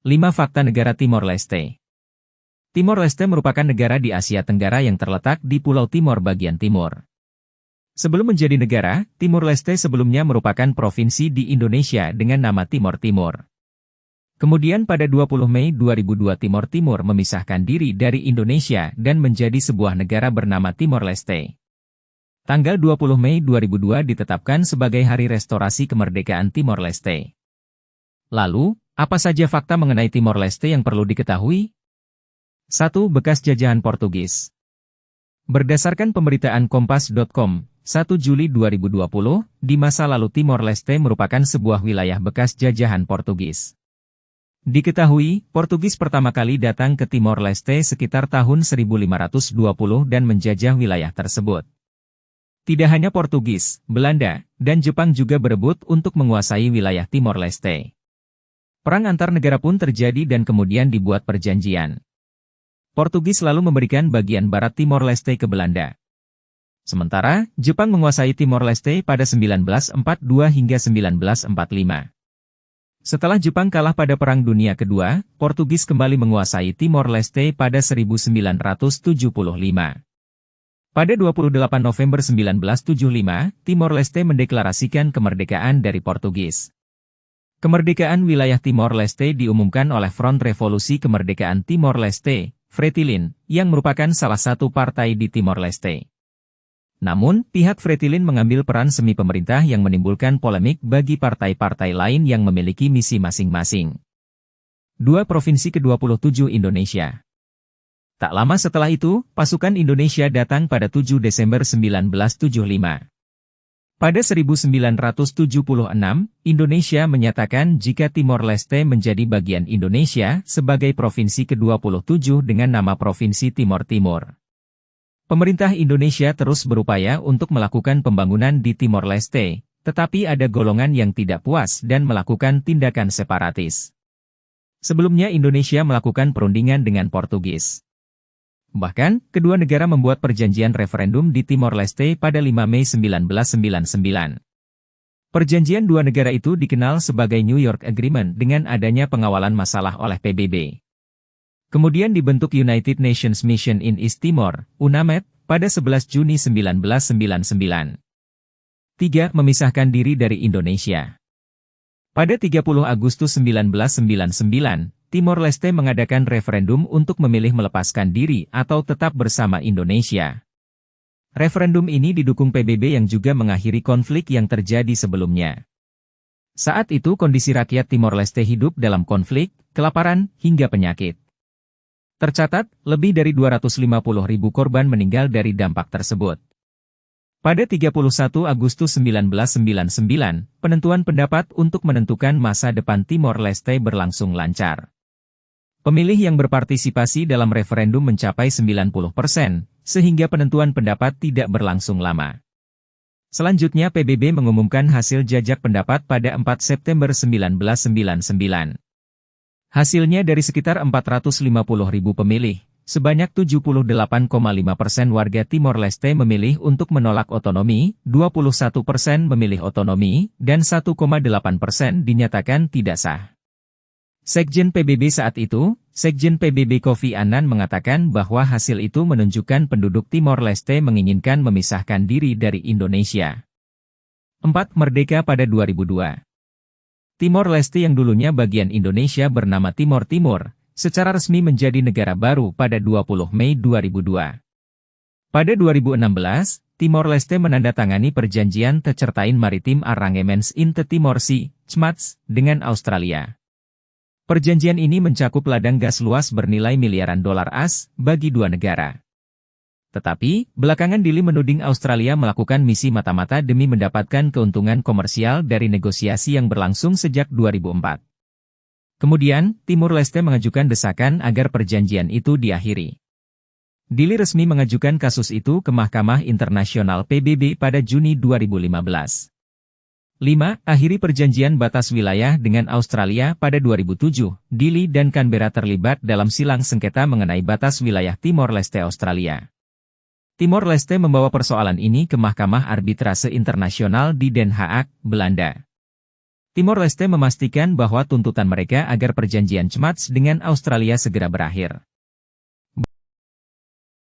5 Fakta Negara Timor Leste. Timor Leste merupakan negara di Asia Tenggara yang terletak di Pulau Timor bagian timur. Sebelum menjadi negara, Timor Leste sebelumnya merupakan provinsi di Indonesia dengan nama Timor Timur. Kemudian pada 20 Mei 2002 Timor Timur memisahkan diri dari Indonesia dan menjadi sebuah negara bernama Timor Leste. Tanggal 20 Mei 2002 ditetapkan sebagai Hari Restorasi Kemerdekaan Timor Leste. Lalu, apa saja fakta mengenai Timor Leste yang perlu diketahui? 1. Bekas jajahan Portugis. Berdasarkan pemberitaan Kompas.com, 1 Juli 2020, di masa lalu Timor Leste merupakan sebuah wilayah bekas jajahan Portugis. Diketahui, Portugis pertama kali datang ke Timor Leste sekitar tahun 1520 dan menjajah wilayah tersebut. Tidak hanya Portugis, Belanda, dan Jepang juga berebut untuk menguasai wilayah Timor Leste. Perang antar negara pun terjadi dan kemudian dibuat perjanjian. Portugis lalu memberikan bagian barat Timor Leste ke Belanda. Sementara, Jepang menguasai Timor Leste pada 1942 hingga 1945. Setelah Jepang kalah pada Perang Dunia Kedua, Portugis kembali menguasai Timor Leste pada 1975. Pada 28 November 1975, Timor Leste mendeklarasikan kemerdekaan dari Portugis. Kemerdekaan wilayah Timor Leste diumumkan oleh Front Revolusi Kemerdekaan Timor Leste, Fretilin, yang merupakan salah satu partai di Timor Leste. Namun, pihak Fretilin mengambil peran semi pemerintah yang menimbulkan polemik bagi partai-partai lain yang memiliki misi masing-masing. 2. Provinsi ke-27 Indonesia. Tak lama setelah itu, pasukan Indonesia datang pada 7 Desember 1975. Pada 1976, Indonesia menyatakan jika Timor Leste menjadi bagian Indonesia sebagai provinsi ke-27 dengan nama Provinsi Timor Timur. Pemerintah Indonesia terus berupaya untuk melakukan pembangunan di Timor Leste, tetapi ada golongan yang tidak puas dan melakukan tindakan separatis. Sebelumnya Indonesia melakukan perundingan dengan Portugis. Bahkan, kedua negara membuat perjanjian referendum di Timor Leste pada 5 Mei 1999. Perjanjian dua negara itu dikenal sebagai New York Agreement dengan adanya pengawalan masalah oleh PBB. Kemudian dibentuk United Nations Mission in East Timor, UNAMED, pada 11 Juni 1999. 3. Memisahkan diri dari Indonesia. Pada 30 Agustus 1999, Timor Leste mengadakan referendum untuk memilih melepaskan diri atau tetap bersama Indonesia. Referendum ini didukung PBB yang juga mengakhiri konflik yang terjadi sebelumnya. Saat itu kondisi rakyat Timor Leste hidup dalam konflik, kelaparan, hingga penyakit. Tercatat, lebih dari 250.000 korban meninggal dari dampak tersebut. Pada 31 Agustus 1999, penentuan pendapat untuk menentukan masa depan Timor Leste berlangsung lancar. Pemilih yang berpartisipasi dalam referendum mencapai 90%, sehingga penentuan pendapat tidak berlangsung lama. Selanjutnya PBB mengumumkan hasil jajak pendapat pada 4 September 1999. Hasilnya dari sekitar 450.000 pemilih, sebanyak 78,5% warga Timor Leste memilih untuk menolak otonomi, 21% memilih otonomi, dan 1,8% dinyatakan tidak sah. Sekjen PBB saat itu, Sekjen PBB Kofi Annan mengatakan bahwa hasil itu menunjukkan penduduk Timor Leste menginginkan memisahkan diri dari Indonesia. 4. Merdeka pada 2002. Timor Leste yang dulunya bagian Indonesia bernama Timor Timur, secara resmi menjadi negara baru pada 20 Mei 2002. Pada 2016, Timor Leste menandatangani perjanjian Tercertain Maritim Arrangements in the Timor Sea, CMATS, dengan Australia. Perjanjian ini mencakup ladang gas luas bernilai miliaran dolar AS bagi dua negara. Tetapi, belakangan Dili menuding Australia melakukan misi mata-mata demi mendapatkan keuntungan komersial dari negosiasi yang berlangsung sejak 2004. Kemudian, Timor Leste mengajukan desakan agar perjanjian itu diakhiri. Dili resmi mengajukan kasus itu ke Mahkamah Internasional PBB pada Juni 2015. 5. Akhiri perjanjian batas wilayah dengan Australia pada 2007, Dili dan Canberra terlibat dalam silang sengketa mengenai batas wilayah Timor Leste Australia. Timor Leste membawa persoalan ini ke Mahkamah Arbitrase Internasional di Den Haag, Belanda. Timor Leste memastikan bahwa tuntutan mereka agar perjanjian CMATS dengan Australia segera berakhir.